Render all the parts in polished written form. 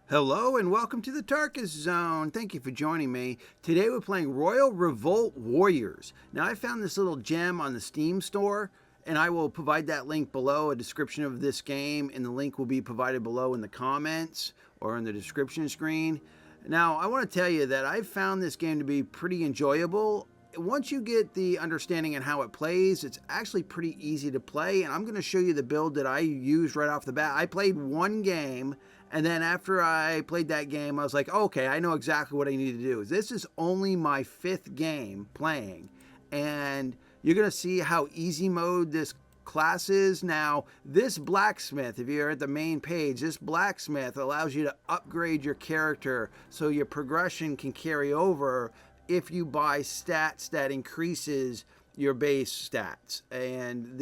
Hello and welcome to the Tarkus Zone. Thank you for joining me. Today we're playing Royal Revolt Warriors. Now I found this little gem on the Steam store and I will provide that link below, a description of this game, and the link will be provided below in the comments or in the description screen. Now I want to tell you that I found this game to be pretty enjoyable. Once you get the understanding on how it plays, it's actually pretty easy to play, and I'm going to show you the build that I used right off the bat. I played one game, and then after I played that game, I was like, okay, I know exactly what I need to do. This is only my 5th game playing, and you're going to see how easy mode this class is. Now, this blacksmith, if you're at the main page, this blacksmith allows you to upgrade your character so your progression can carry over if you buy stats that increases your base stats, and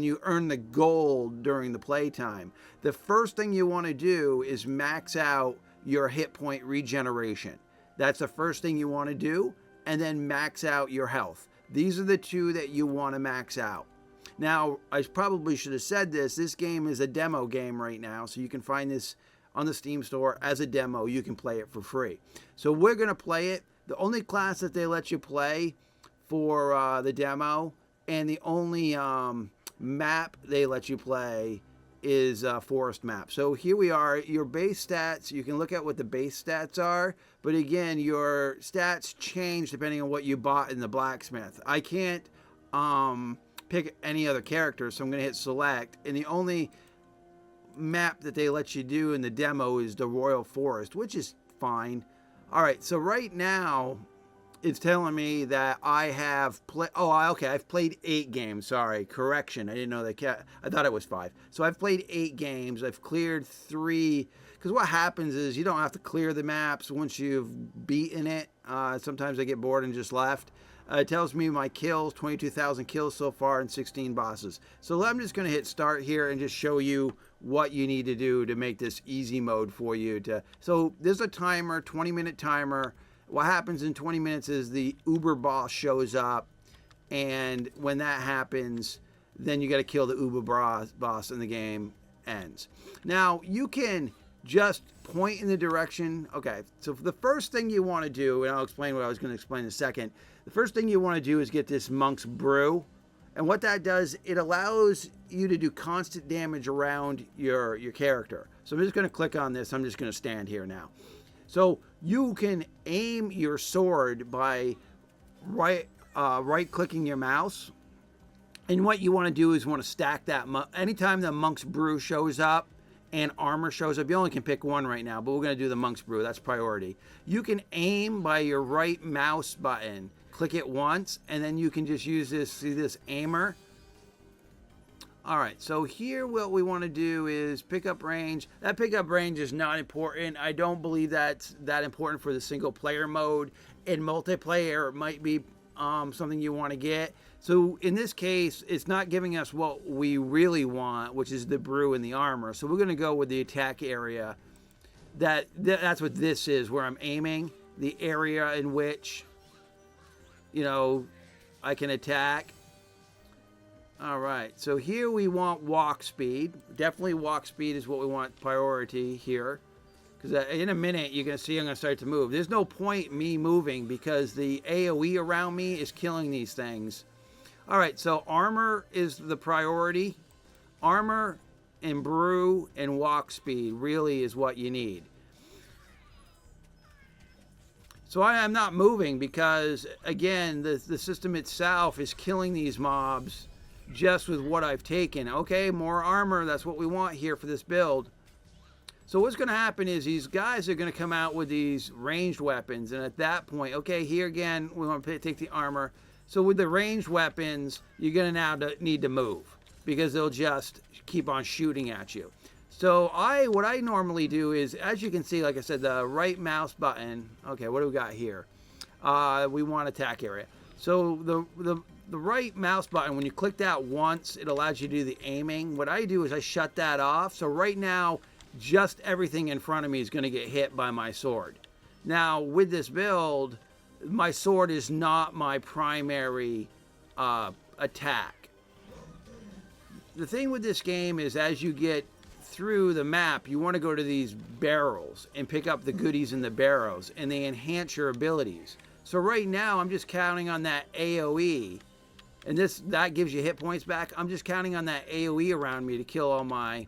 you earn the gold during the playtime. The first thing you want to do is max out your hit point regeneration. That's the first thing you want to do, and then max out your health. These are the two that you want to max out. Now, I probably should have said this game is a demo game right now, so you can find this on the Steam store as a demo. You can play it for free. So we're going to play it. The only class that they let you play for the demo, and the only map they let you play is forest map. So here we are. Your base stats, you can look at what the base stats are, but again, your stats change depending on what you bought in the blacksmith. I can't pick any other character, so I'm going to hit select, and the only map that they let you do in the demo is the Royal Forest, which is fine. All right, so right now it's telling me that I have played. Oh, okay, I've played 8 games. Sorry, correction. I didn't know that. I thought it was 5. So I've played 8 games. I've cleared 3. Because what happens is you don't have to clear the maps once you've beaten it. Sometimes I get bored and just left. It tells me my kills, 22,000 kills so far, and 16 bosses. So I'm just going to hit start here and just show you what you need to do to make this easy mode for you. So there's a timer, 20-minute timer. What happens in 20 minutes is the Uber boss shows up, and when that happens, then you got to kill the Uber boss and the game ends. Now, you can just point in the direction. Okay, so the first thing you want to do, and I'll explain what I was going to explain in a second. The first thing you want to do is get this Monk's Brew. And what that does, it allows you to do constant damage around your character. So I'm just going to click on this. I'm just going to stand here now. So you can aim your sword by right-clicking your mouse. And what you want to do is want to stack that. Anytime the Monk's Brew shows up and armor shows up, you only can pick one right now, but we're going to do the Monk's Brew. That's priority. You can aim by your right mouse button. Click it once, and then you can just use this aimer. All right, so here what we want to do is pick up range. That pickup range is not important. I don't believe that's that important for the single player mode. In multiplayer, it might be something you want to get. So in this case, it's not giving us what we really want, which is the brew and the armor. So we're going to go with the attack area. That's what this is, where I'm aiming, the area in which, you know, I can attack. All right, so here we want walk speed. Definitely walk speed is what we want priority here. Because in a minute, you're going to see I'm going to start to move. There's no point me moving because the AoE around me is killing these things. All right, so armor is the priority. Armor and brew and walk speed really is what you need. So I am not moving because, again, the system itself is killing these mobs just with what I've taken. Okay, more armor. That's what we want here for this build. So what's going to happen is these guys are going to come out with these ranged weapons. And at that point, okay, here again, we want to take the armor. So with the ranged weapons, you're going to now need to move because they'll just keep on shooting at you. So what I normally do is, as you can see, like I said, the right mouse button. Okay, what do we got here? We want attack area. So the right mouse button, when you click that once, it allows you to do the aiming. What I do is I shut that off. So right now, just everything in front of me is going to get hit by my sword. Now, with this build, my sword is not my primary attack. The thing with this game is as you get through the map, you want to go to these barrels and pick up the goodies in the barrels, and they enhance your abilities. So right now, I'm just counting on that AoE, and that gives you hit points back. I'm just counting on that AoE around me to kill all my...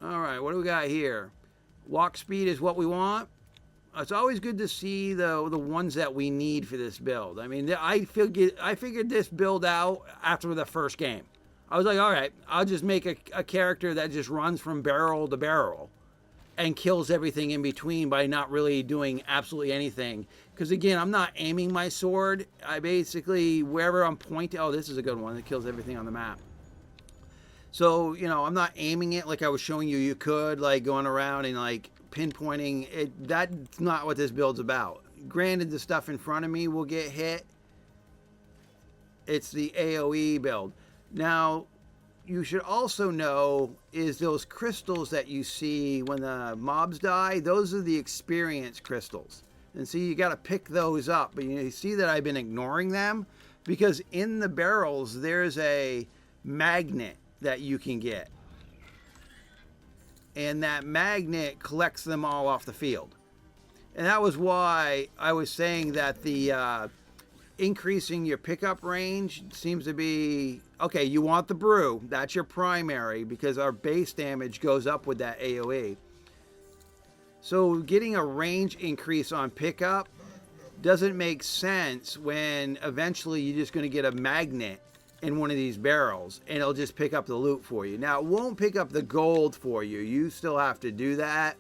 All right, what do we got here? Walk speed is what we want. It's always good to see the ones that we need for this build. I mean, I figured this build out after the first game. I was like, all right, I'll just make a character that just runs from barrel to barrel and kills everything in between by not really doing absolutely anything. Because again, I'm not aiming my sword. I basically, wherever I'm pointing, oh, this is a good one that kills everything on the map. So, you know, I'm not aiming it like I was showing you could, like going around and like pinpointing it. That's not what this build's about. Granted, the stuff in front of me will get hit. It's the AoE build. Now, you should also know is those crystals that you see when the mobs die, those are the experience crystals. And see, you got to pick those up. But you see that I've been ignoring them because in the barrels, there's a magnet that you can get. And that magnet collects them all off the field. And that was why I was saying that the increasing your pickup range seems to be, okay, you want the brew. That's your primary because our base damage goes up with that AoE. So getting a range increase on pickup doesn't make sense when eventually you're just going to get a magnet in one of these barrels and it'll just pick up the loot for you. Now, it won't pick up the gold for you. You still have to do that.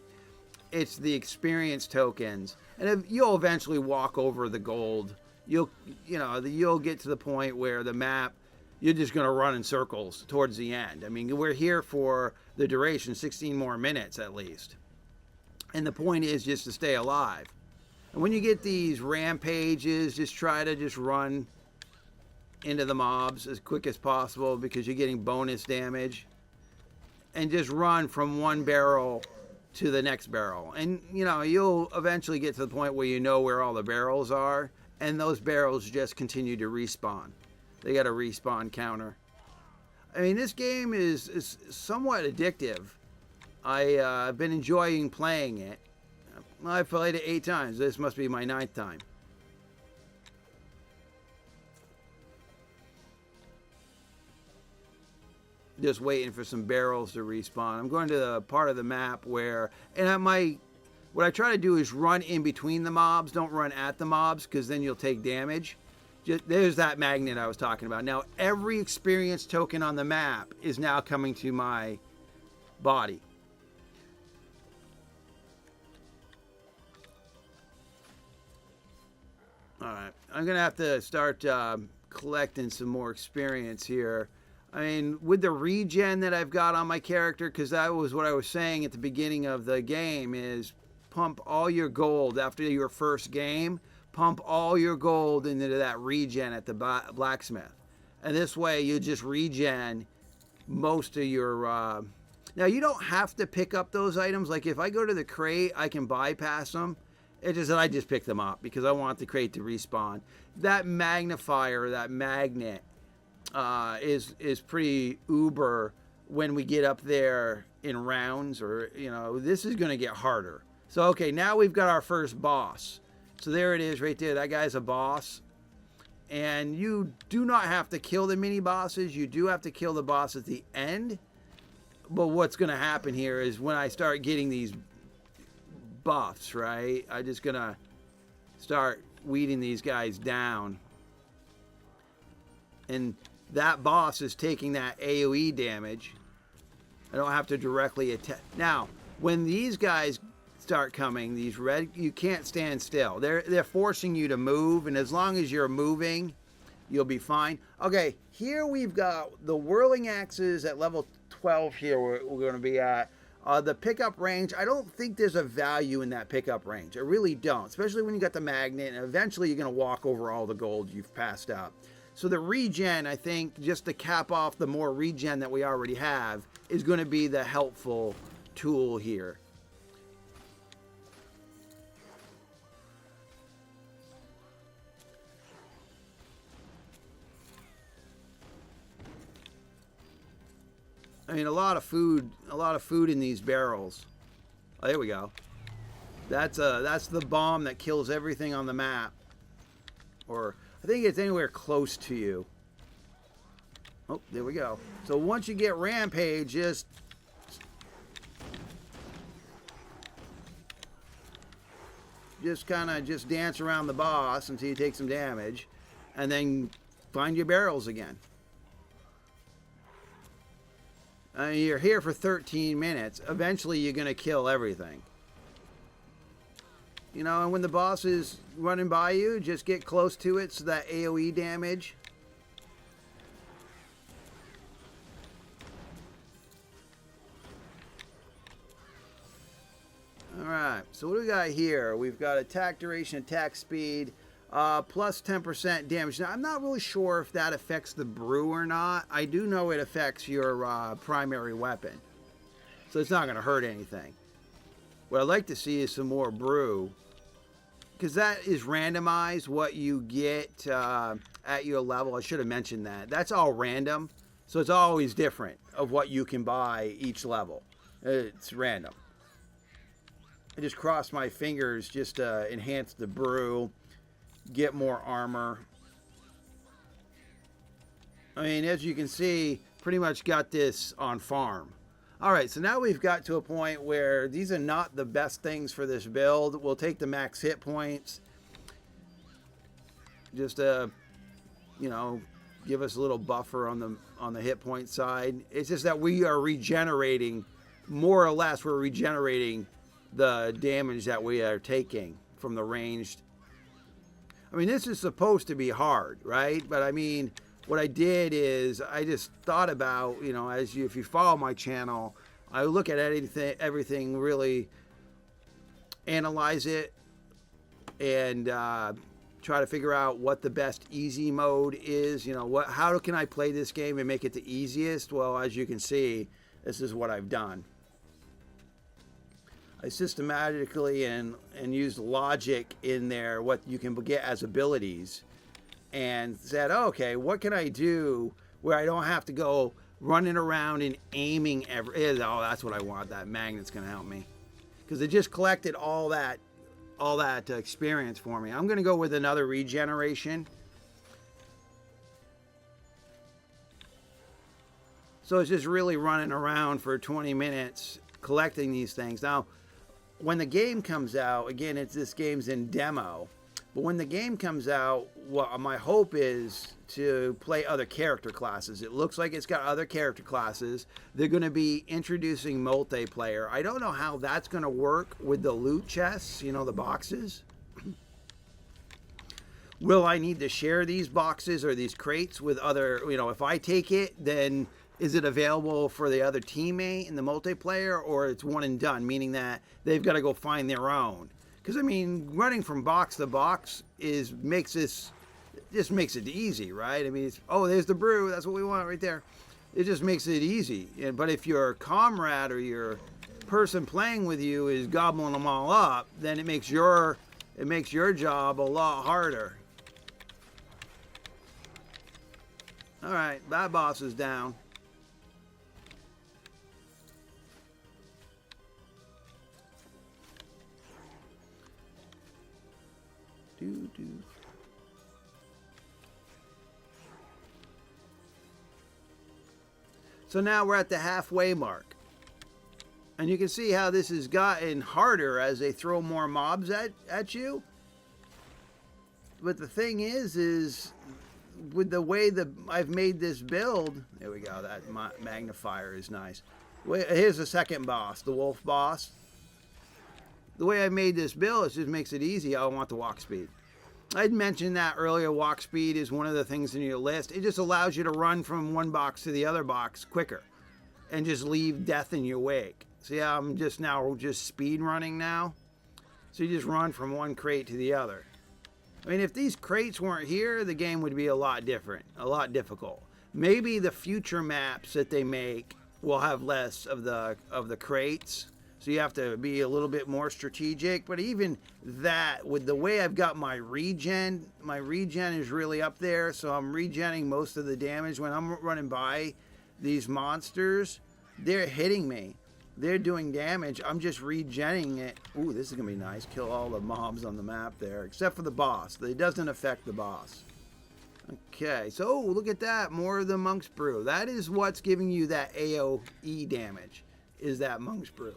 It's the experience tokens. And you'll eventually walk over the gold. You'll get to the point where the map, you're just going to run in circles towards the end. I mean, we're here for the duration, 16 more minutes at least. And the point is just to stay alive. And when you get these rampages, just try to just run into the mobs as quick as possible because you're getting bonus damage. And just run from one barrel to the next barrel. And, you know, you'll eventually get to the point where you know where all the barrels are. And those barrels just continue to respawn. They got a respawn counter. I mean, this game is somewhat addictive. I've been enjoying playing it. I've played it 8 times. This must be my 9th time. Just waiting for some barrels to respawn. I'm going to the part of the map where, what I try to do is run in between the mobs. Don't run at the mobs because then you'll take damage. There's that magnet I was talking about. Now, every experience token on the map is now coming to my body. All right, I'm going to have to start collecting some more experience here. I mean, with the regen that I've got on my character, because that was what I was saying at the beginning of the game, is pump all your gold after your first game. Pump all your gold into that regen at the blacksmith. And this way, you just regen most of your... Now, you don't have to pick up those items. Like, if I go to the crate, I can bypass them. It's just that I just pick them up because I want the crate to respawn. That magnifier, that magnet... is pretty uber when we get up there in rounds, or, you know, this is going to get harder. So, okay, now we've got our first boss. So there it is right there. That guy's a boss. And you do not have to kill the mini bosses. You do have to kill the boss at the end. But what's going to happen here is when I start getting these buffs, right, I'm just going to start weeding these guys down. And that boss is taking that AoE damage. I don't have to directly attack. Now, when these guys start coming, these red, you can't stand still. They're forcing you to move, and as long as you're moving, you'll be fine. Okay, here we've got the whirling axes at level 12 here we're going to be at. The pickup range, I don't think there's a value in that pickup range. I really don't, especially when you got the magnet, and eventually you're going to walk over all the gold you've passed up. So the regen, I think, just to cap off the more regen that we already have, is going to be the helpful tool here. I mean, a lot of food in these barrels. Oh, there we go. That's the bomb that kills everything on the map. Or I think it's anywhere close to you. Oh, there we go. So once you get Rampage, just kind of just dance around the boss until you take some damage, and then find your barrels again. You're here for 13 minutes. Eventually, you're going to kill everything. You know, and when the boss is running by you, just get close to it so that AoE damage. Alright, so what do we got here? We've got attack duration, attack speed, plus 10% damage. Now, I'm not really sure if that affects the brew or not. I do know it affects your primary weapon. So it's not going to hurt anything. What I'd like to see is some more brew. Because that is randomized, what you get at your level. I should have mentioned that. That's all random. So it's always different of what you can buy each level. It's random. I just crossed my fingers just to enhance the brew, get more armor. I mean, as you can see, pretty much got this on farm. Alright, so now we've got to a point where these are not the best things for this build. We'll take the max hit points. Just you know, give us a little buffer on the hit point side. It's just that we are regenerating, more or less, we're regenerating the damage that we are taking from the ranged. I mean, this is supposed to be hard, right? But I mean, what I did is I just thought about, you know, if you follow my channel, I look at everything, really analyze it, and try to figure out what the best easy mode is. You know, how can I play this game and make it the easiest? Well, as you can see, this is what I've done. I systematically and used logic in there, what you can get as abilities, and said, oh, okay, what can I do where I don't have to go running around and aiming oh, that's what I want. That magnet's going to help me, because it just collected all that experience for me. I'm going to go with another regeneration. So it's just really running around for 20 minutes collecting these things. Now, when the game comes out, again, this game's in demo, but when the game comes out, what my hope is to play other character classes. It looks like it's got other character classes. They're going to be introducing multiplayer. I don't know how that's going to work with the loot chests, you know, the boxes. Will I need to share these boxes or these crates with other, you know, if I take it, then is it available for the other teammate in the multiplayer, or it's one and done, meaning that they've got to go find their own? Because, I mean, running from box to box makes it easy, right? I mean, oh, there's the brew. That's what we want right there. It just makes it easy. But if your comrade or your person playing with you is gobbling them all up, then it makes your job a lot harder. All right, that boss is down. So now we're at the halfway mark, and you can see how this has gotten harder as they throw more mobs at you. But the thing is with the way that I've made this build, there we go, that magnifier is nice. Here's the second boss, the wolf boss. The way I made this build, it just makes it easy. I want the walk speed. I'd mentioned that earlier. Walk speed is one of the things in your list. It just allows you to run from one box to the other box quicker and just leave death in your wake. See how I'm just speed running now? So you just run from one crate to the other. I mean, if these crates weren't here, the game would be a lot different, a lot difficult. Maybe the future maps that they make will have less of the crates. So you have to be a little bit more strategic. But even that, with the way I've got my regen is really up there. So I'm regenning most of the damage when I'm running by these monsters. they're hitting me. They're doing damage. I'm just regenning it. Ooh, this is going to be nice. Kill all the mobs on the map there, except for the boss. It doesn't affect the boss. Okay, so look at that. More of the Monk's Brew. That is what's giving you that AoE damage, is that Monk's Brew.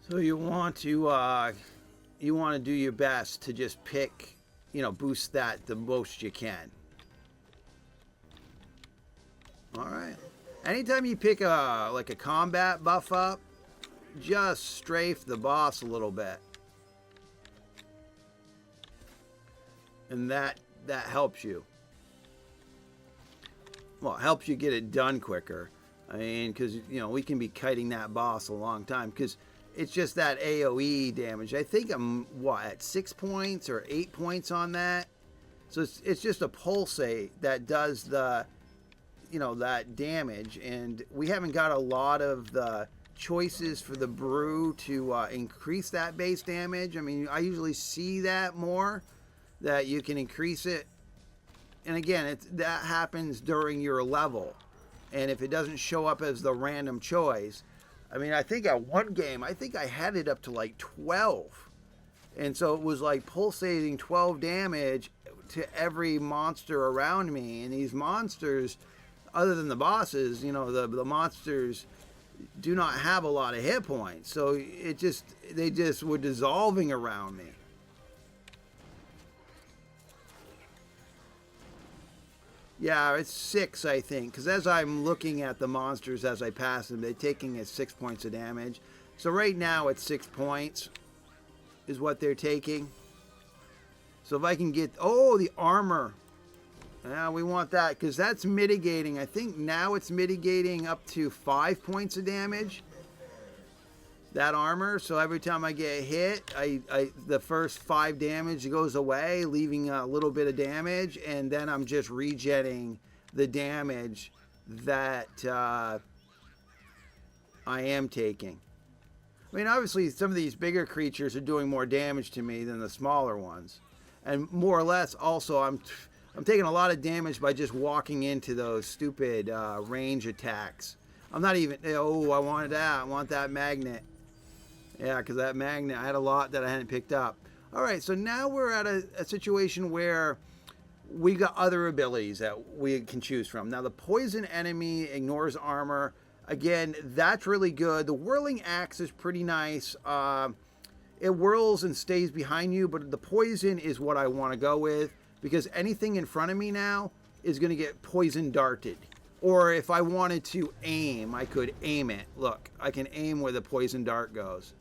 So you want to do your best to just pick, boost that the most you can. All right. Anytime you pick like a combat buff up, just strafe the boss a little bit. And that helps you. Well, it helps you get it done quicker. I mean, because, we can be kiting that boss a long time. Because it's just that AoE damage. I think I'm, at 6 points or 8 points on that? So it's just a pulsate that does the, that damage. And we haven't got a lot of the choices for the brew to increase that base damage. I mean, I usually see that more, that you can increase it. And again, that happens during your level. And if it doesn't show up as the random choice, I mean, I think at one game, I think I had it up to like 12. And so it was like pulsating 12 damage to every monster around me. And these monsters, other than the bosses, the monsters do not have a lot of hit points. So they just were dissolving around me. Yeah, it's 6, I think, because as I'm looking at the monsters as I pass them, they're taking 6 points of damage. So right now it's 6 points is what they're taking. So if I can get, the armor. Yeah, we want that, because that's mitigating. I think now it's mitigating up to 5 points of damage. That armor. So every time I get hit, the first 5 damage goes away, leaving a little bit of damage, and then I'm just regenning the damage that I am taking. I mean, obviously, some of these bigger creatures are doing more damage to me than the smaller ones, and more or less, also, I'm taking a lot of damage by just walking into those stupid range attacks. I'm not even. I wanted that. I want that magnet. Yeah, because that magnet, I had a lot that I hadn't picked up. All right, so now we're at a situation where we got other abilities that we can choose from. Now, the poison enemy ignores armor. Again, that's really good. The whirling axe is pretty nice. It whirls and stays behind you, but the poison is what I want to go with, because anything in front of me now is going to get poison darted. Or if I wanted to aim, I could aim it. Look, I can aim where the poison dart goes,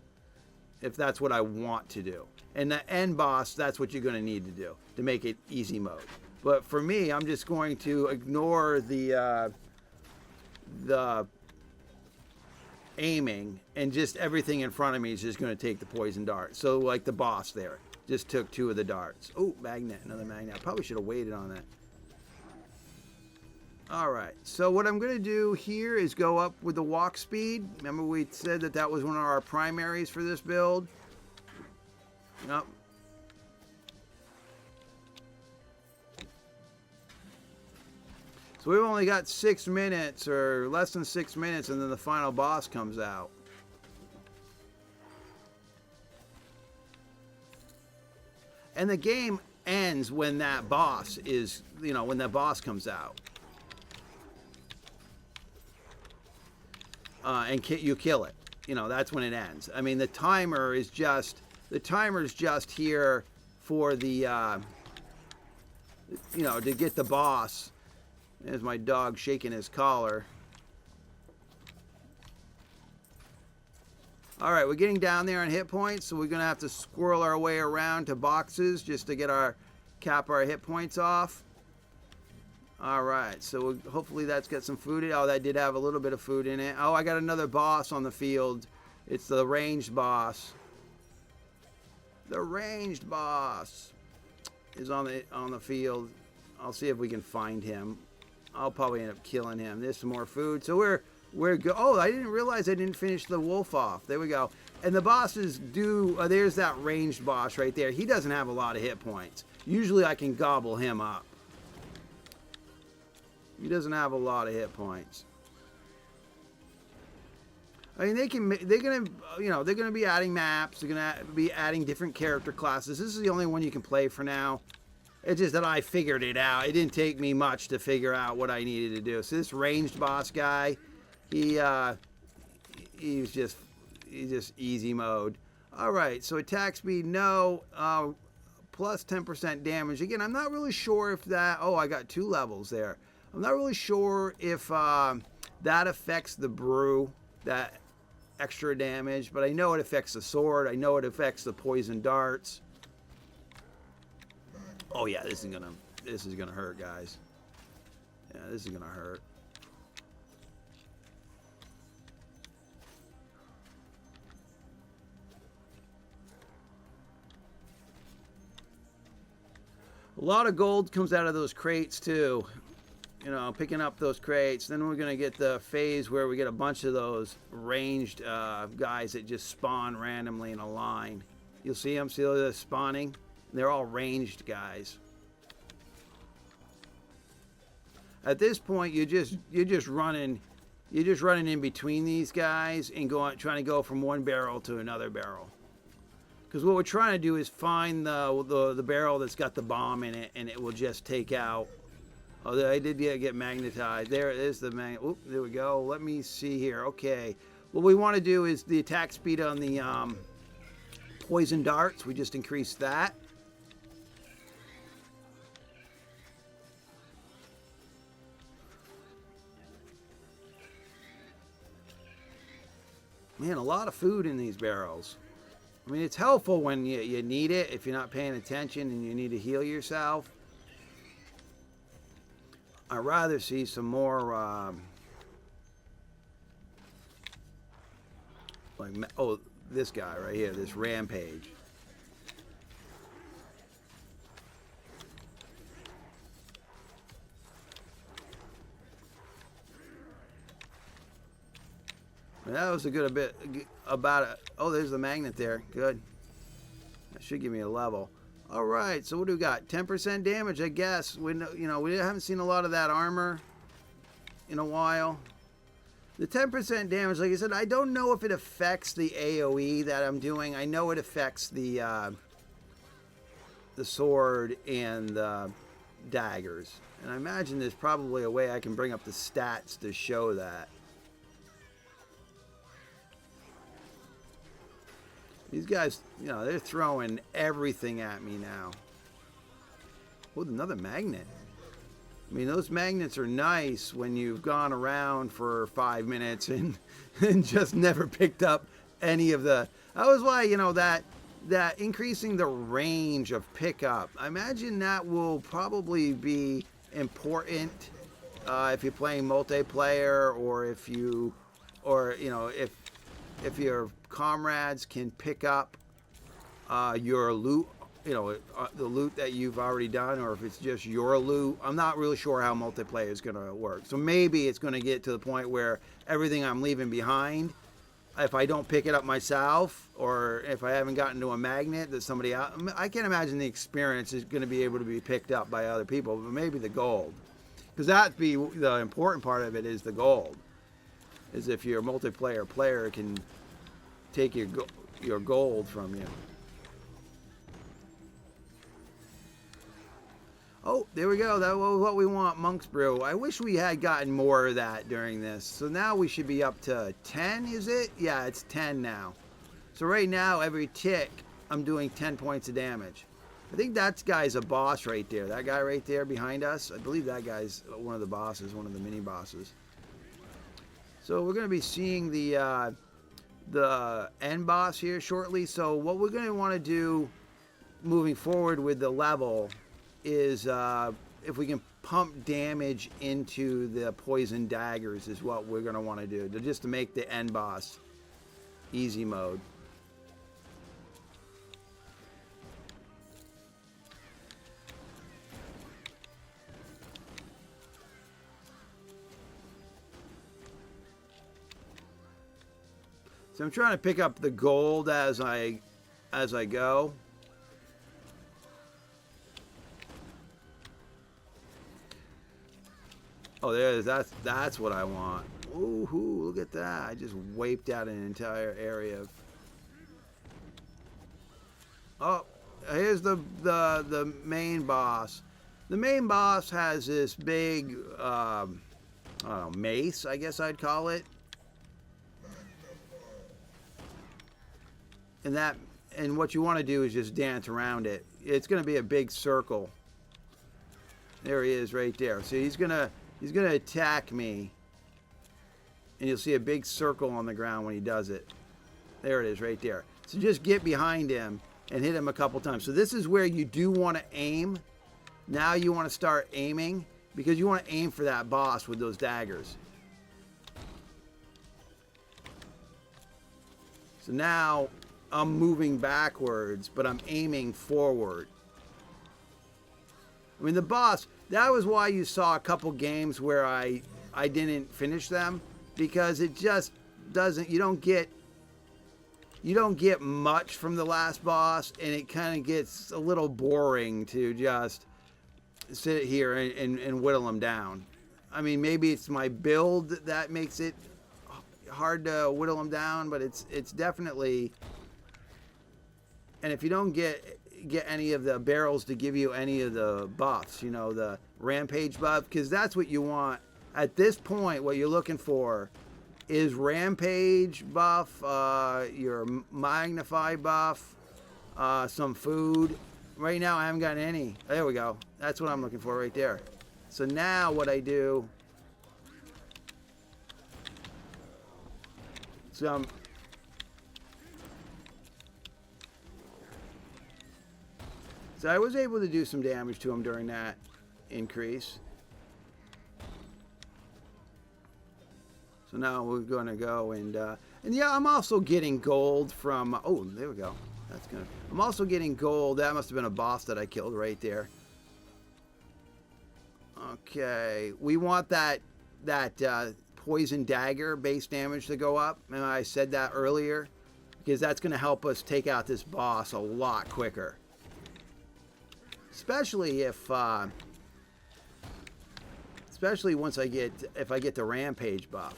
if that's what I want to do. And the end boss, that's what you're going to need to do to make it easy mode. But for me, I'm just going to ignore the aiming, and just everything in front of me is just going to take the poison dart. So like the boss there, just took 2 of the darts. Oh, magnet, another magnet. I probably should have waited on that. All right, so what I'm going to do here is go up with the walk speed. Remember we said that was one of our primaries for this build? Yep. So we've only got 6 minutes, or less than 6 minutes, and then the final boss comes out. And the game ends when that boss is, when that boss comes out. And you kill it. That's when it ends. I mean, the timer's just here for the, to get the boss. There's my dog shaking his collar. All right, we're getting down there on hit points, so we're going to have to squirrel our way around to boxes just to cap our hit points off. All right, so hopefully that's got some food in it. Oh, that did have a little bit of food in it. Oh, I got another boss on the field. It's the ranged boss. The ranged boss is on the field. I'll see if we can find him. I'll probably end up killing him. There's some more food. So we're good. Oh, I didn't realize I didn't finish the wolf off. There we go. And the bosses do. There's that ranged boss right there. He doesn't have a lot of hit points. Usually I can gobble him up. He doesn't have a lot of hit points. I mean, they're gonna be adding maps. They're gonna be adding different character classes. This is the only one you can play for now. It's just that I figured it out. It didn't take me much to figure out what I needed to do. So this ranged boss guy, he's just easy mode. All right, so attack speed, no, plus 10% damage. Again, I'm not really sure if that. Oh, I got 2 levels there. I'm not really sure if that affects the brew, that extra damage, but I know it affects the sword. I know it affects the poison darts. Oh yeah, this is gonna hurt, guys. Yeah, this is gonna hurt. A lot of gold comes out of those crates too. You know, picking up those crates. Then we're gonna get the phase where we get a bunch of those ranged guys that just spawn randomly in a line. You'll see them. See those spawning? They're all ranged guys. At this point, you're just running in between these guys and trying to go from one barrel to another barrel. Because what we're trying to do is find the barrel that's got the bomb in it, and it will just take out. Oh, I did get magnetized. There is the magnet. Oop, there we go. Let me see here. Okay. What we want to do is the attack speed on the poison darts. We just increased that. Man, a lot of food in these barrels. I mean, it's helpful when you need it, if you're not paying attention and you need to heal yourself. I'd rather see some more, oh, this guy right here, this Rampage. That was a good bit about it. Oh, there's the magnet there. Good. That should give me a level. All right. So what do we got? 10% damage, I guess. We haven't seen a lot of that armor in a while. The 10% damage, like I said, I don't know if it affects the AOE that I'm doing. I know it affects the sword and the daggers. And I imagine there's probably a way I can bring up the stats to show that. These guys, they're throwing everything at me now. Oh, another magnet. I mean, those magnets are nice when you've gone around for 5 minutes and just never picked up any of the. That was why, that increasing the range of pickup. I imagine that will probably be important if you're playing multiplayer, or if your comrades can pick up your loot, the loot that you've already done, or if it's just your loot. I'm not really sure how multiplayer is going to work. So maybe it's going to get to the point where everything I'm leaving behind, if I don't pick it up myself, or if I haven't gotten to a magnet that somebody else, I can't imagine the experience is going to be able to be picked up by other people, but maybe the gold. Because that'd be the important part of it, is the gold. Is if your multiplayer player can take your gold from you. Oh, there we go. That was what we want, Monk's Brew. I wish we had gotten more of that during this. So now we should be up to 10, is it? Yeah, it's 10 now. So right now, every tick, I'm doing 10 points of damage. I think that guy's a boss right there. That guy right there behind us, I believe that guy's one of the bosses, one of the mini bosses. So we're going to be seeing the end boss here shortly. So what we're going to want to do moving forward with the level is if we can pump damage into the poison daggers is what we're going to want to do, just to make the end boss easy mode. So I'm trying to pick up the gold as I go. Oh, that's what I want. Ooh, look at that. I just wiped out an entire area of... Oh, here's the main boss. The main boss has this big, I don't know, mace, I guess I'd call it. And what you want to do is just dance around it. It's going to be a big circle. There he is right there. So he's gonna attack me. And you'll see a big circle on the ground when he does it. There it is right there. So just get behind him and hit him a couple times. So this is where you do want to aim. Now you want to start aiming because you want to aim for that boss with those daggers. So now I'm moving backwards, but I'm aiming forward. I mean, the boss, that was why you saw a couple games where I didn't finish them, because it just doesn't, you don't get much from the last boss, and it kind of gets a little boring to just sit here and whittle them down. I mean, maybe it's my build that makes it hard to whittle them down, but it's definitely... And if you don't get any of the barrels to give you any of the buffs, you know, the rampage buff, because that's what you want. At this point, what you're looking for is rampage buff, your magnify buff, some food. Right now, I haven't gotten any. There we go. That's what I'm looking for right there. So now what I do... So I was able to do some damage to him during that increase. So now we're going to go and yeah, I'm also getting gold from... Oh, there we go. That's good. I'm also getting gold. That must have been a boss that I killed right there. Okay, we want that poison dagger base damage to go up. And I said that earlier because that's going to help us take out this boss a lot quicker. Especially if, especially once if I get the rampage buff.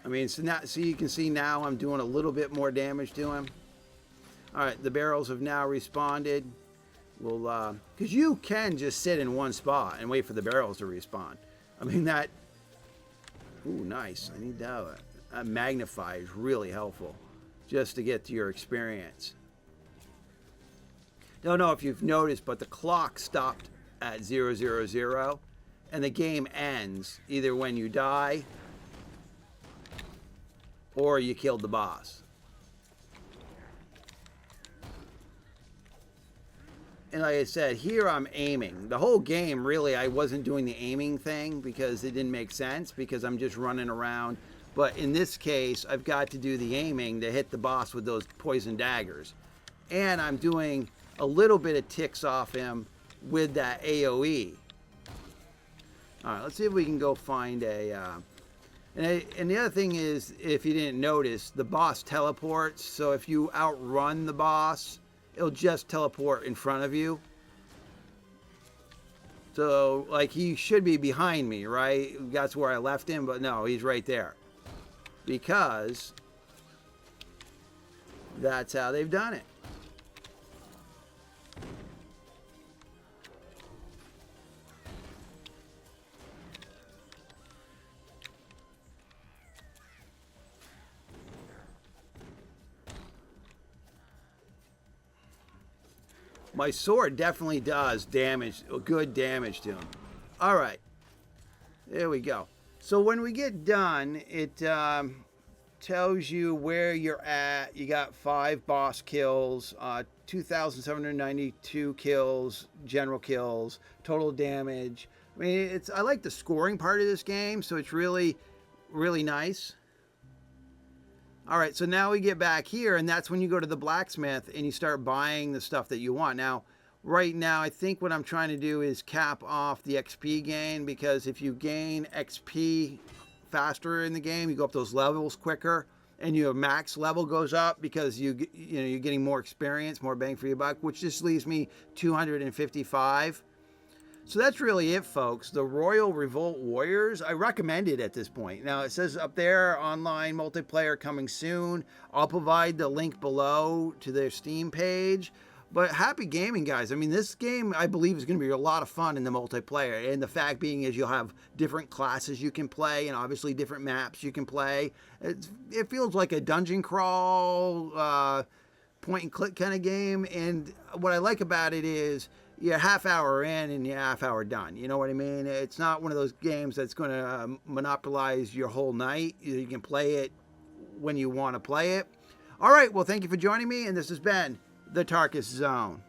I mean, so you can see now I'm doing a little bit more damage to him. All right, the barrels have now responded. We'll, because you can just sit in one spot and wait for the barrels to respawn. I mean, that, ooh, nice. I need that. That magnify is really helpful just to get to your experience. Don't know if you've noticed, but the clock stopped at 000 and the game ends either when you die or you killed the boss. And like I said, here I'm aiming. The whole game, really, I wasn't doing the aiming thing because it didn't make sense because I'm just running around. But in this case, I've got to do the aiming to hit the boss with those poison daggers. And I'm doing a little bit of ticks off him with that AoE. All right, let's see if we can go find a... And the other thing is, if you didn't notice, the boss teleports. So if you outrun the boss, it'll just teleport in front of you. So, like, he should be behind me, right? That's where I left him, but no, he's right there. Because that's how they've done it. My sword definitely does damage, good damage to him. All right, there we go. So when we get done, it tells you where you're at. You got 5 boss kills, 2,792 kills, general kills, total damage. I mean, I like the scoring part of this game, so it's really, really nice. All right, so now we get back here, and that's when you go to the blacksmith and you start buying the stuff that you want. Now, right now, I think what I'm trying to do is cap off the XP gain, because if you gain XP faster in the game, you go up those levels quicker. and your max level goes up because you're getting more experience, more bang for your buck, which just leaves me 255. So that's really it, folks. The Royal Revolt Warriors, I recommend it at this point. Now, it says up there, online multiplayer coming soon. I'll provide the link below to their Steam page. But happy gaming, guys. I mean, this game, I believe, is going to be a lot of fun in the multiplayer. And the fact being is you'll have different classes you can play and obviously different maps you can play. It feels like a dungeon crawl, point and click kind of game. And what I like about it is you're half hour in and you're half hour done. You know what I mean? It's not one of those games that's going to monopolize your whole night. You can play it when you want to play it. All right. Well, thank you for joining me. And this has been the Tarkus Zone.